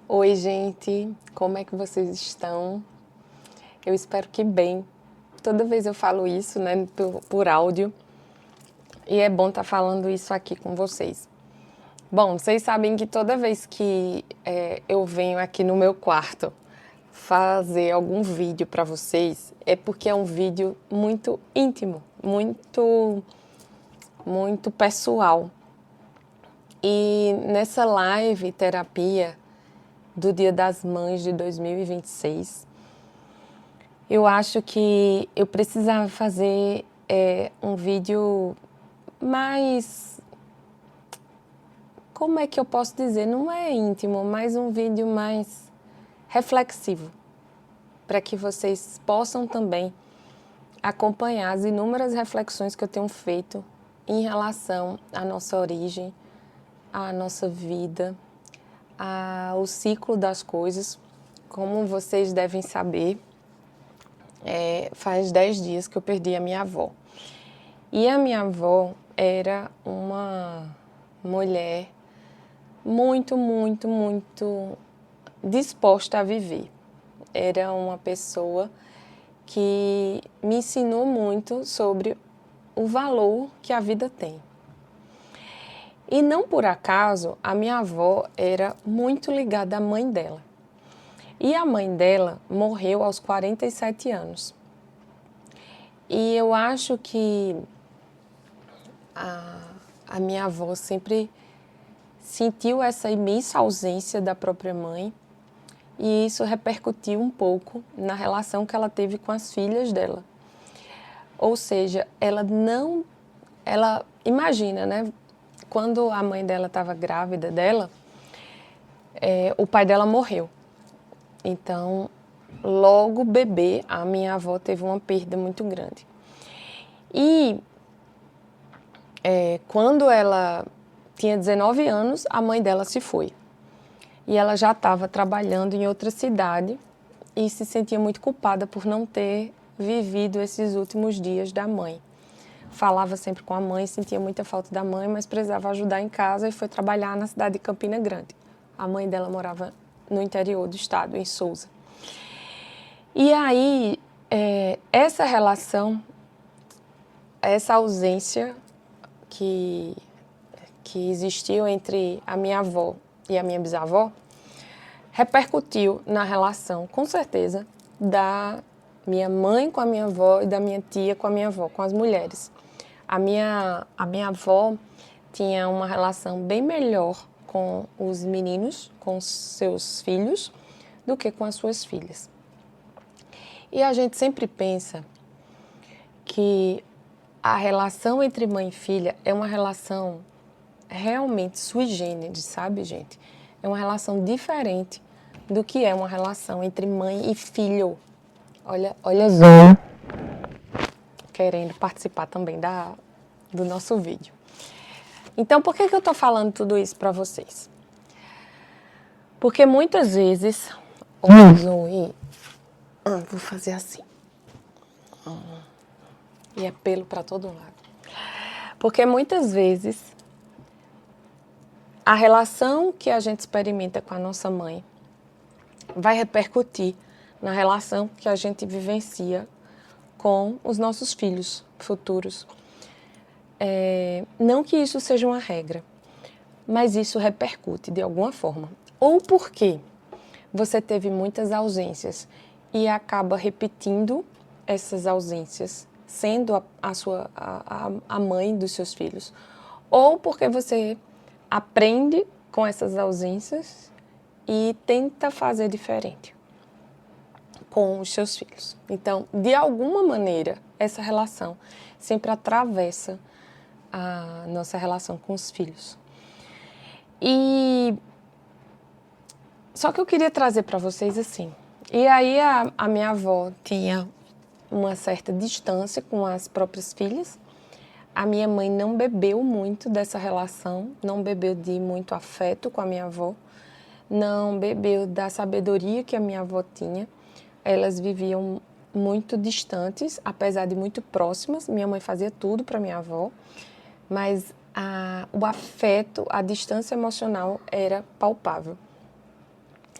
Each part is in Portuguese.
Oi, gente, como é que vocês estão? Eu espero que bem. Toda vez eu falo isso, né, por áudio, e é bom estar falando isso aqui com vocês. Bom, vocês sabem que toda vez que eu venho aqui no meu quarto fazer algum vídeo para vocês, é porque é um vídeo muito íntimo, muito pessoal. E nessa live terapia do Dia das Mães de 2026, eu acho que eu precisava fazer um vídeo mais, como é que eu posso dizer? Não é íntimo, mas um vídeo mais reflexivo, para que vocês possam também acompanhar as inúmeras reflexões que eu tenho feito em relação à nossa origem, à nossa vida, ao ciclo das coisas. Como vocês devem saber, faz 10 dias que eu perdi a minha avó. E a minha avó era uma mulher muito disposta a viver. Era uma pessoa que me ensinou muito sobre o valor que a vida tem. E não por acaso, a minha avó era muito ligada à mãe dela. E a mãe dela morreu aos 47 anos. E eu acho que a minha avó sempre sentiu essa imensa ausência da própria mãe, e isso repercutiu um pouco na relação que ela teve com as filhas dela. Ou seja, ela imagina, né? Quando a mãe dela estava grávida dela, o pai dela morreu. Então, logo bebê, a minha avó teve uma perda muito grande. E quando ela tinha 19 anos, a mãe dela se foi. E ela já estava trabalhando em outra cidade e se sentia muito culpada por não ter vivido esses últimos dias da mãe. Falava sempre com a mãe, sentia muita falta da mãe, mas precisava ajudar em casa e foi trabalhar na cidade de Campina Grande. A mãe dela morava no interior do estado, em Sousa. E aí, essa relação, essa ausência que existiu entre a minha avó e a minha bisavó, repercutiu na relação, com certeza, da minha mãe com a minha avó e da minha tia com a minha avó, com as mulheres. A minha avó tinha uma relação bem melhor com os meninos, com os seus filhos, do que com as suas filhas. E a gente sempre pensa que a relação entre mãe e filha é uma relação realmente sui generis, sabe, gente? É uma relação diferente do que é uma relação entre mãe e filho. Olha Zé querendo participar também do nosso vídeo. Então, por que eu tô falando tudo isso para vocês? Porque muitas vezes... vou fazer assim. E é pelo para todo lado. Porque muitas vezes a relação que a gente experimenta com a nossa mãe vai repercutir na relação que a gente vivencia com os nossos filhos futuros. Não que isso seja uma regra, mas isso repercute de alguma forma. Ou porque você teve muitas ausências e acaba repetindo essas ausências, sendo a mãe dos seus filhos. Ou porque você aprende com essas ausências e tenta fazer diferente com os seus filhos. Então, de alguma maneira, essa relação sempre atravessa a nossa relação com os filhos. Só que eu queria trazer para vocês assim. E aí a minha avó tinha uma certa distância com as próprias filhas. A minha mãe não bebeu muito dessa relação, não bebeu de muito afeto com a minha avó, não bebeu da sabedoria que a minha avó tinha. Elas viviam muito distantes, apesar de muito próximas. Minha mãe fazia tudo para minha avó, mas o afeto, a distância emocional era palpável.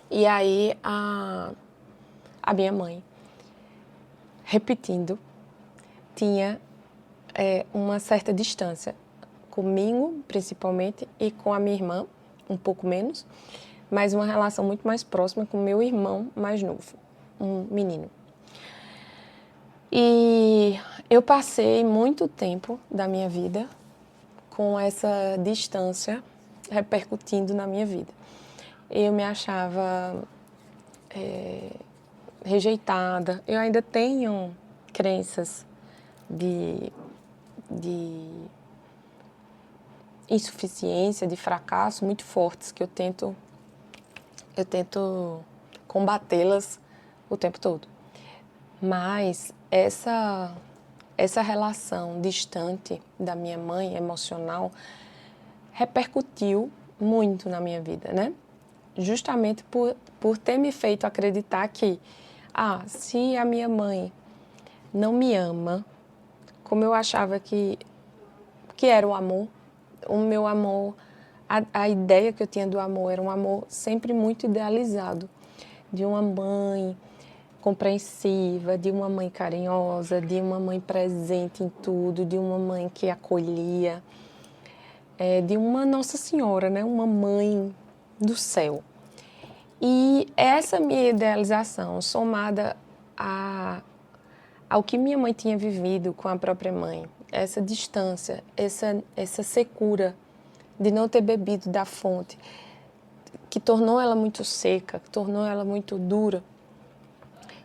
E aí a minha mãe, repetindo, tinha uma certa distância comigo, principalmente, e com a minha irmã, um pouco menos, mas uma relação muito mais próxima com o meu irmão mais novo, um menino. E eu passei muito tempo da minha vida com essa distância repercutindo na minha vida. Eu me achava rejeitada. Eu ainda tenho crenças de insuficiência, de fracasso muito fortes que eu tento combatê-las o tempo todo. Mas essa relação distante da minha mãe, emocional, repercutiu muito na minha vida, né? Justamente por ter me feito acreditar que, se a minha mãe não me ama, como eu achava que era o amor, o meu amor, a ideia que eu tinha do amor era um amor sempre muito idealizado, de uma mãe compreensiva, de uma mãe carinhosa, de uma mãe presente em tudo, de uma mãe que acolhia, de uma Nossa Senhora, né? Uma mãe do céu. E essa minha idealização, somada ao que minha mãe tinha vivido com a própria mãe, essa distância, essa secura de não ter bebido da fonte, que tornou ela muito seca, que tornou ela muito dura,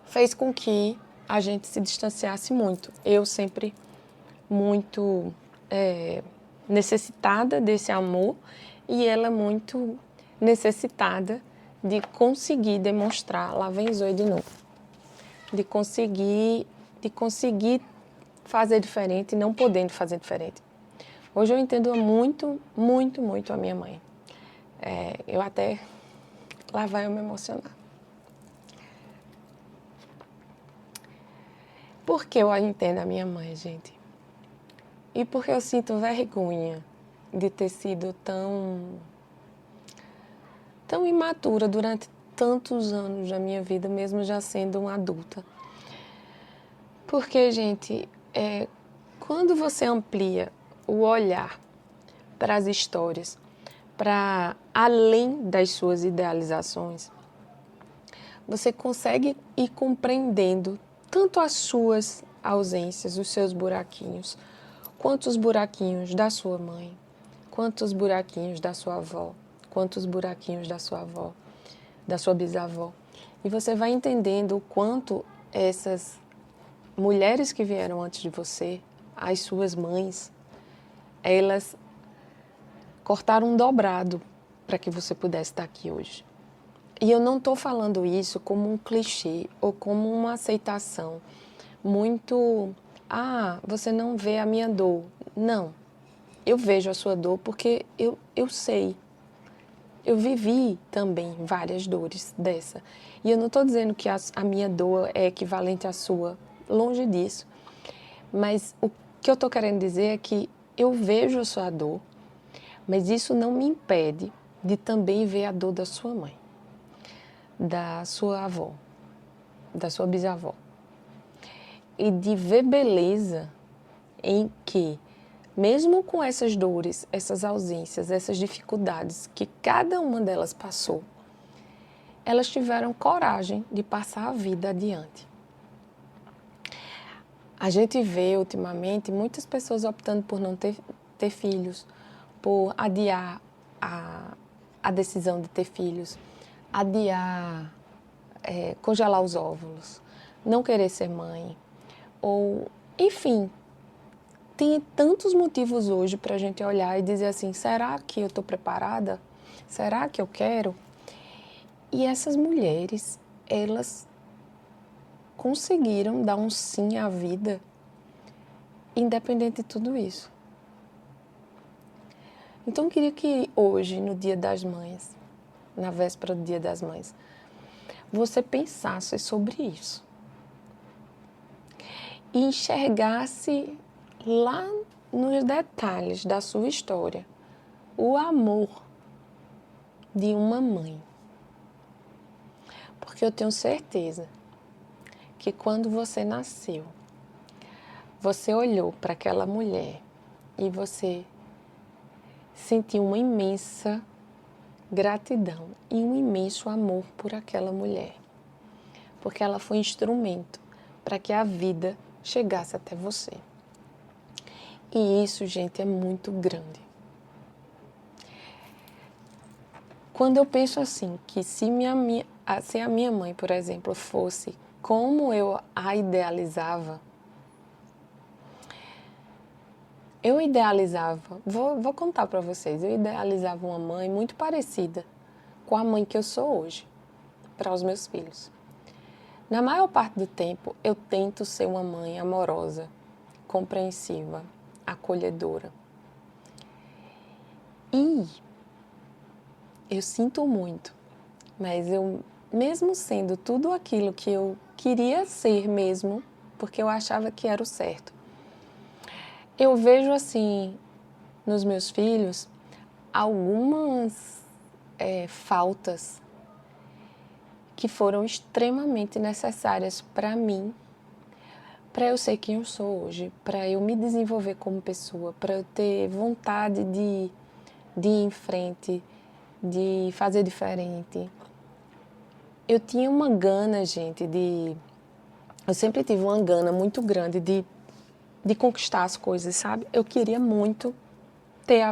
fez com que a gente se distanciasse muito. Eu sempre muito necessitada desse amor e ela muito necessitada de conseguir demonstrar, lá vem Zoe de novo, de conseguir fazer diferente e não podendo fazer diferente. Hoje eu entendo muito, muito, muito a minha mãe. Eu até, lá vai eu me emocionar. Por que eu entendo a minha mãe, gente? E porque eu sinto vergonha de ter sido tão imatura durante tantos anos da minha vida, mesmo já sendo uma adulta. Porque, gente, quando você amplia o olhar para as histórias, para além das suas idealizações, você consegue ir compreendendo tanto as suas ausências, os seus buraquinhos, quanto os buraquinhos da sua mãe, quanto os buraquinhos da sua avó, quanto os buraquinhos da sua avó, da sua bisavó. E você vai entendendo o quanto essas mulheres que vieram antes de você, as suas mães, elas cortaram um dobrado para que você pudesse estar aqui hoje. E eu não estou falando isso como um clichê ou como uma aceitação muito, você não vê a minha dor. Não, eu vejo a sua dor porque eu sei. Eu vivi também várias dores dessa. E eu não estou dizendo que a minha dor é equivalente à sua, longe disso. Mas o que eu estou querendo dizer é que eu vejo a sua dor, mas isso não me impede de também ver a dor da sua mãe, da sua avó, da sua bisavó. E de ver beleza em que, mesmo com essas dores, essas ausências, essas dificuldades que cada uma delas passou, elas tiveram coragem de passar a vida adiante. A gente vê ultimamente muitas pessoas optando por não ter filhos, por adiar a decisão de ter filhos, adiar, congelar os óvulos, não querer ser mãe, ou, enfim, tem tantos motivos hoje para a gente olhar e dizer assim, será que eu estou preparada? Será que eu quero? E essas mulheres, elas conseguiram dar um sim à vida, independente de tudo isso. Então, eu queria que hoje, no Dia das Mães, na véspera do Dia das Mães, você pensasse sobre isso. E enxergasse lá nos detalhes da sua história o amor de uma mãe. Porque eu tenho certeza que quando você nasceu, você olhou para aquela mulher e você sentiu uma imensa gratidão e um imenso amor por aquela mulher. Porque ela foi instrumento para que a vida chegasse até você. E isso, gente, é muito grande. Quando eu penso assim, que se a minha mãe, por exemplo, fosse como eu a idealizava, vou contar para vocês, eu idealizava uma mãe muito parecida com a mãe que eu sou hoje, para os meus filhos. Na maior parte do tempo, eu tento ser uma mãe amorosa, compreensiva, acolhedora. E eu sinto muito, mas eu, mesmo sendo tudo aquilo que eu queria ser mesmo, porque eu achava que era o certo, eu vejo assim, nos meus filhos, algumas faltas que foram extremamente necessárias para mim, para eu ser quem eu sou hoje, para eu me desenvolver como pessoa, para eu ter vontade de ir em frente, de fazer diferente. Eu tinha uma gana, gente, eu sempre tive uma gana muito grande de conquistar as coisas, sabe? Eu queria muito ter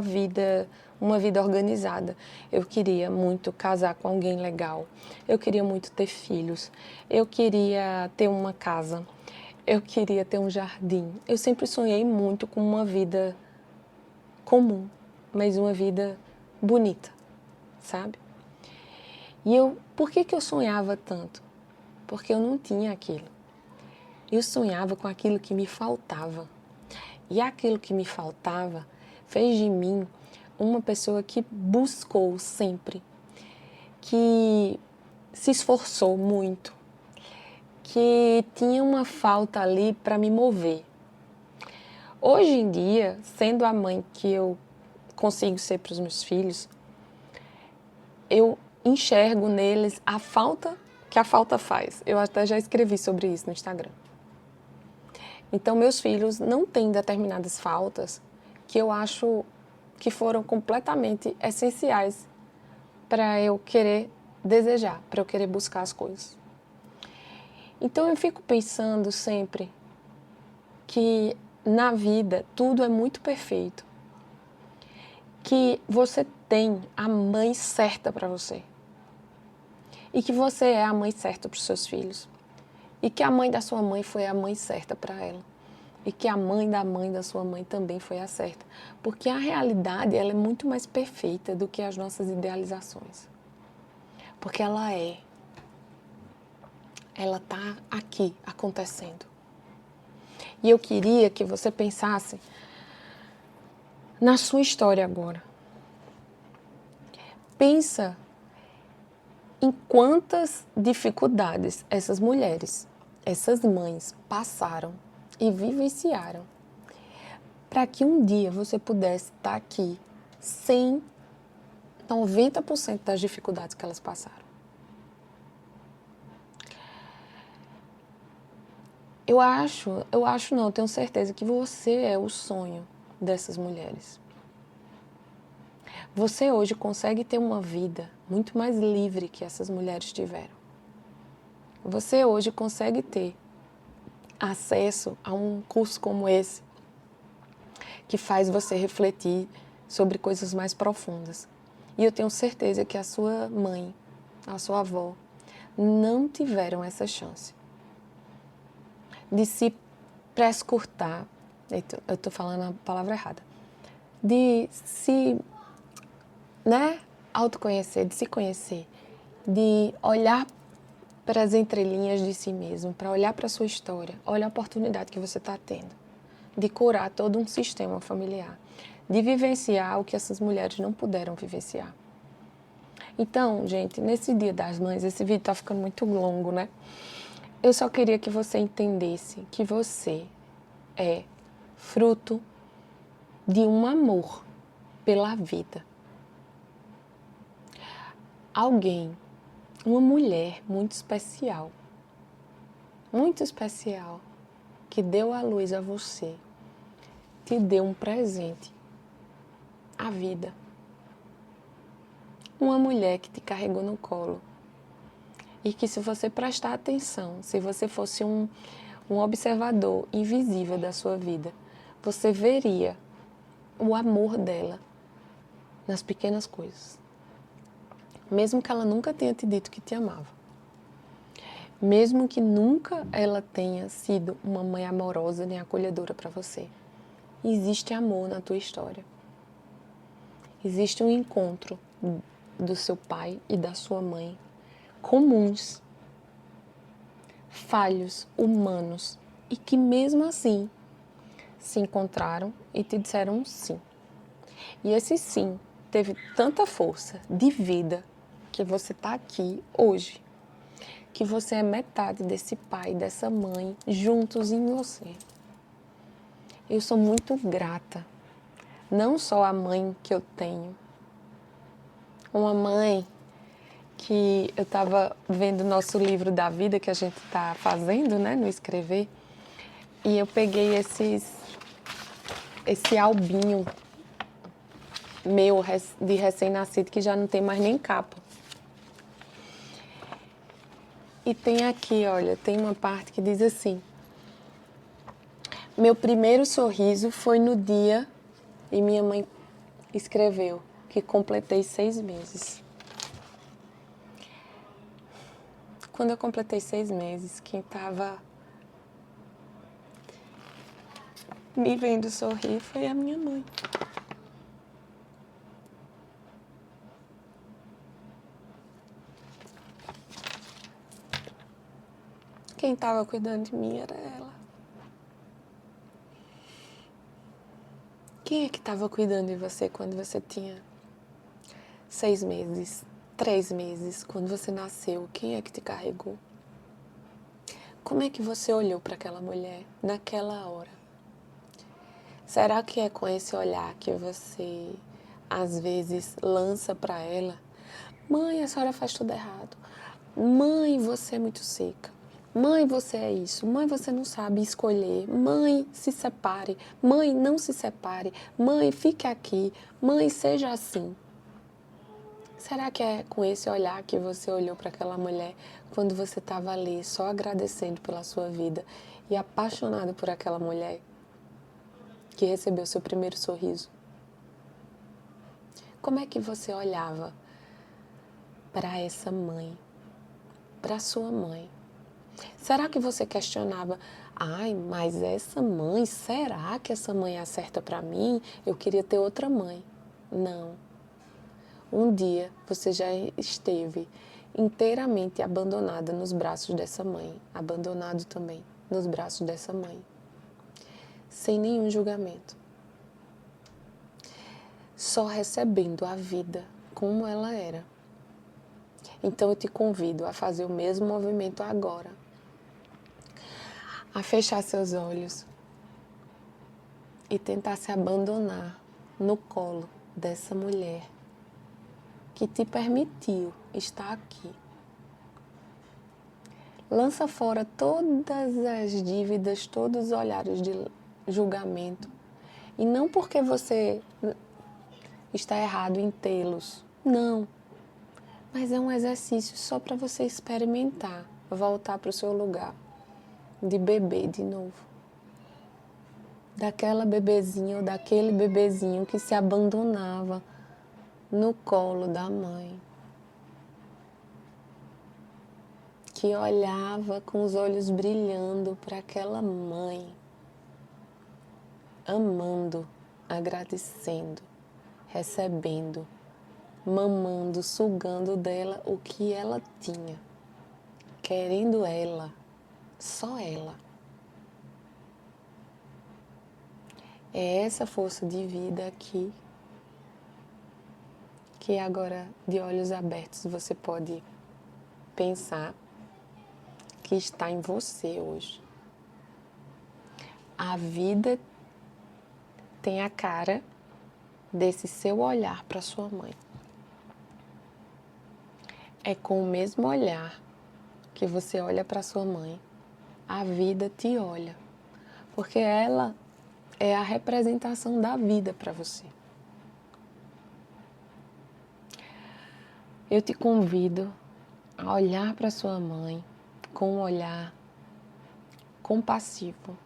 uma vida organizada. Eu queria muito casar com alguém legal. Eu queria muito ter filhos. Eu queria ter uma casa. Eu queria ter um jardim. Eu sempre sonhei muito com uma vida comum, mas uma vida bonita, sabe? Por que eu sonhava tanto? Porque eu não tinha aquilo. Eu sonhava com aquilo que me faltava. E aquilo que me faltava fez de mim uma pessoa que buscou sempre, que se esforçou muito, que tinha uma falta ali para me mover. Hoje em dia, sendo a mãe que eu consigo ser para os meus filhos, eu enxergo neles a falta que a falta faz. Eu até já escrevi sobre isso no Instagram. Então, meus filhos não têm determinadas faltas que eu acho que foram completamente essenciais para eu querer desejar, para eu querer buscar as coisas. Então, eu fico pensando sempre que na vida tudo é muito perfeito, que você tem a mãe certa para você e que você é a mãe certa para os seus filhos e que a mãe da sua mãe foi a mãe certa para ela. E que a mãe da sua mãe também foi a certa. Porque a realidade ela é muito mais perfeita do que as nossas idealizações. Porque ela é. Ela está aqui, acontecendo. E eu queria que você pensasse na sua história agora. Pensa em quantas dificuldades essas mulheres, essas mães passaram e vivenciaram para que um dia você pudesse estar aqui sem 90% das dificuldades que elas passaram. Eu tenho certeza que você é o sonho dessas mulheres. Você hoje consegue ter uma vida muito mais livre que essas mulheres tiveram. Você hoje consegue ter acesso a um curso como esse, que faz você refletir sobre coisas mais profundas. E eu tenho certeza que a sua mãe, a sua avó, não tiveram essa chance de se prescrutar, eu estou falando a palavra errada, de se autoconhecer, de se conhecer, de olhar para as entrelinhas de si mesmo, para olhar para a sua história, olha a oportunidade que você está tendo, de curar todo um sistema familiar, de vivenciar o que essas mulheres não puderam vivenciar. Então, gente, nesse Dia das Mães, esse vídeo está ficando muito longo, né? Eu só queria que você entendesse que você é fruto de um amor pela vida. Alguém uma mulher muito especial, que deu a luz a você, te deu um presente, a vida. Uma mulher que te carregou no colo e que, se você prestar atenção, se você fosse um observador invisível da sua vida, você veria o amor dela nas pequenas coisas. Mesmo que ela nunca tenha te dito que te amava. Mesmo que nunca ela tenha sido uma mãe amorosa nem acolhedora para você. Existe amor na tua história. Existe um encontro do seu pai e da sua mãe, comuns, falhos, humanos, e que mesmo assim se encontraram e te disseram um sim. E esse sim teve tanta força de vida que você está aqui hoje, que você é metade desse pai, dessa mãe, juntos em você. Eu sou muito grata, não só a mãe que eu tenho, uma mãe que eu estava vendo o nosso livro da vida que a gente está fazendo, né, no Escrever, e eu peguei esse albinho meu de recém-nascido que já não tem mais nem capa. E tem aqui, olha, tem uma parte que diz assim: meu primeiro sorriso foi no dia, e minha mãe escreveu, que completei 6 meses. Quando eu completei 6 meses, quem estava me vendo sorrir foi a minha mãe. Quem estava cuidando de mim era ela. Quem é que estava cuidando de você quando você tinha 6 meses, 3 meses, quando você nasceu? Quem é que te carregou? Como é que você olhou para aquela mulher naquela hora? Será que é com esse olhar que você, às vezes, lança para ela: mãe, a senhora faz tudo errado. Mãe, você é muito seca. Mãe, você é isso. Mãe, você não sabe escolher. Mãe, se separe. Mãe, não se separe. Mãe, fique aqui. Mãe, seja assim. Será que é com esse olhar que você olhou para aquela mulher quando você estava ali, só agradecendo pela sua vida e apaixonado por aquela mulher que recebeu seu primeiro sorriso? Como é que você olhava para essa mãe, para sua mãe? Será que você questionava: ai, mas essa mãe, será que essa mãe é certa para mim? Eu queria ter outra mãe. Não. Um dia você já esteve inteiramente abandonada nos braços dessa mãe, abandonado também nos braços dessa mãe, sem nenhum julgamento, só recebendo a vida como ela era. Então eu te convido a fazer o mesmo movimento agora, a fechar seus olhos e tentar se abandonar no colo dessa mulher que te permitiu estar aqui. Lança fora todas as dívidas, todos os olhares de julgamento. E não porque você está errado em tê-los, não. Mas é um exercício só para você experimentar, voltar para o seu lugar de bebê de novo. Daquela bebezinha ou daquele bebezinho que se abandonava no colo da mãe, que olhava com os olhos brilhando para aquela mãe, amando, agradecendo, recebendo, mamando, sugando dela o que ela tinha, querendo ela, só ela. É essa força de vida aqui que agora, de olhos abertos, você pode pensar que está em você hoje. A vida tem a cara desse seu olhar para sua mãe. é com o mesmo olhar que você olha para sua mãe, a vida te olha, porque ela é a representação da vida para você. Eu te convido a olhar para sua mãe com um olhar compassivo,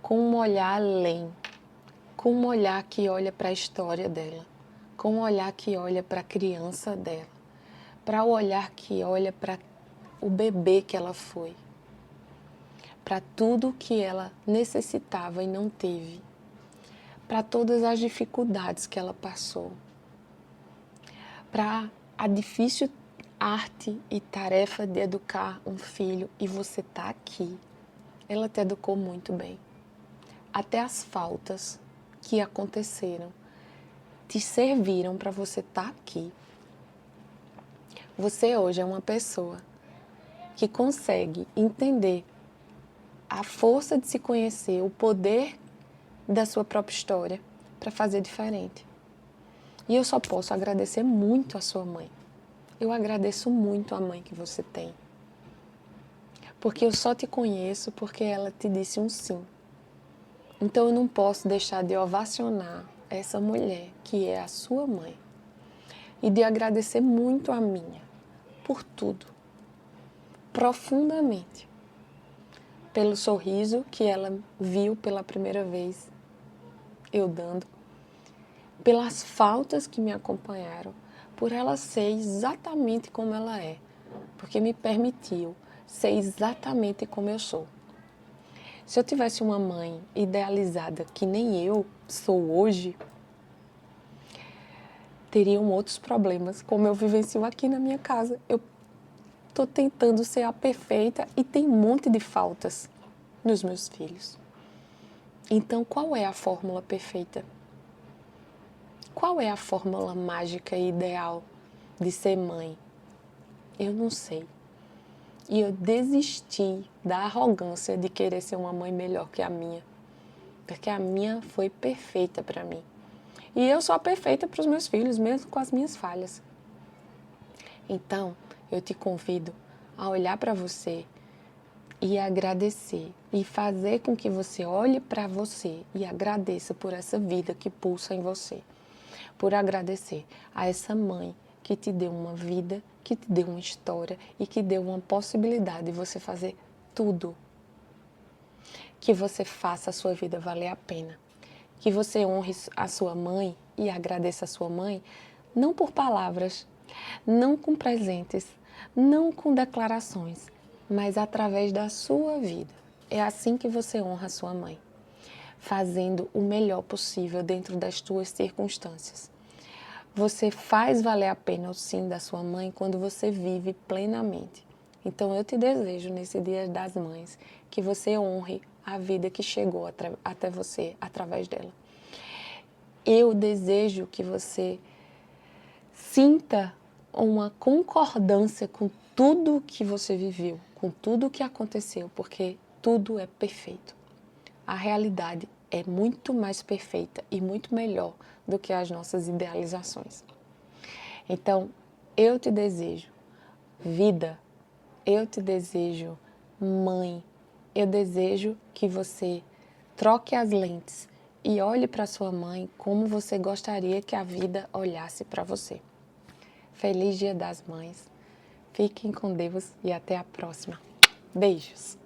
com um olhar além, com um olhar que olha para a história dela, com um olhar que olha para a criança dela, para o olhar que olha para o bebê que ela foi, para tudo que ela necessitava e não teve, para todas as dificuldades que ela passou, para a difícil arte e tarefa de educar um filho e você está aqui. Ela te educou muito bem. Até as faltas que aconteceram te serviram para você estar aqui. Você hoje é uma pessoa que consegue entender a força de se conhecer, o poder da sua própria história para fazer diferente. E eu só posso agradecer muito a sua mãe. Eu agradeço muito a mãe que você tem. Porque eu só te conheço porque ela te disse um sim. Então eu não posso deixar de ovacionar essa mulher que é a sua mãe. E de agradecer muito a minha por tudo. Profundamente. Pelo sorriso que ela viu pela primeira vez eu dando. Pelas faltas que me acompanharam. Por ela ser exatamente como ela é. Porque me permitiu ser exatamente como eu sou. Se eu tivesse uma mãe idealizada que nem eu sou hoje, teriam outros problemas, como eu vivencio aqui na minha casa. Eu estou tentando ser a perfeita e tem um monte de faltas nos meus filhos. Então, qual é a fórmula perfeita? Qual é a fórmula mágica e ideal de ser mãe? Eu não sei. E eu desisti da arrogância de querer ser uma mãe melhor que a minha. Porque a minha foi perfeita para mim. E eu sou perfeita para os meus filhos, mesmo com as minhas falhas. Então, eu te convido a olhar para você e agradecer. E fazer com que você olhe para você e agradeça por essa vida que pulsa em você. Por agradecer a essa mãe que te deu uma vida, que te deu uma história e que deu uma possibilidade de você fazer tudo. Que você faça a sua vida valer a pena. Que você honre a sua mãe e agradeça a sua mãe, não por palavras, não com presentes, não com declarações, mas através da sua vida. É assim que você honra a sua mãe, fazendo o melhor possível dentro das suas circunstâncias. Você faz valer a pena o sim da sua mãe quando você vive plenamente. Então eu te desejo nesse Dia das Mães que você honre a vida que chegou até você através dela. Eu desejo que você sinta uma concordância com tudo que você viveu, com tudo que aconteceu, porque tudo é perfeito. A realidade é muito mais perfeita e muito melhor do que as nossas idealizações. Então, eu te desejo vida, eu te desejo mãe, eu desejo que você troque as lentes e olhe para sua mãe como você gostaria que a vida olhasse para você. Feliz Dia das Mães. Fiquem com Deus e até a próxima. Beijos!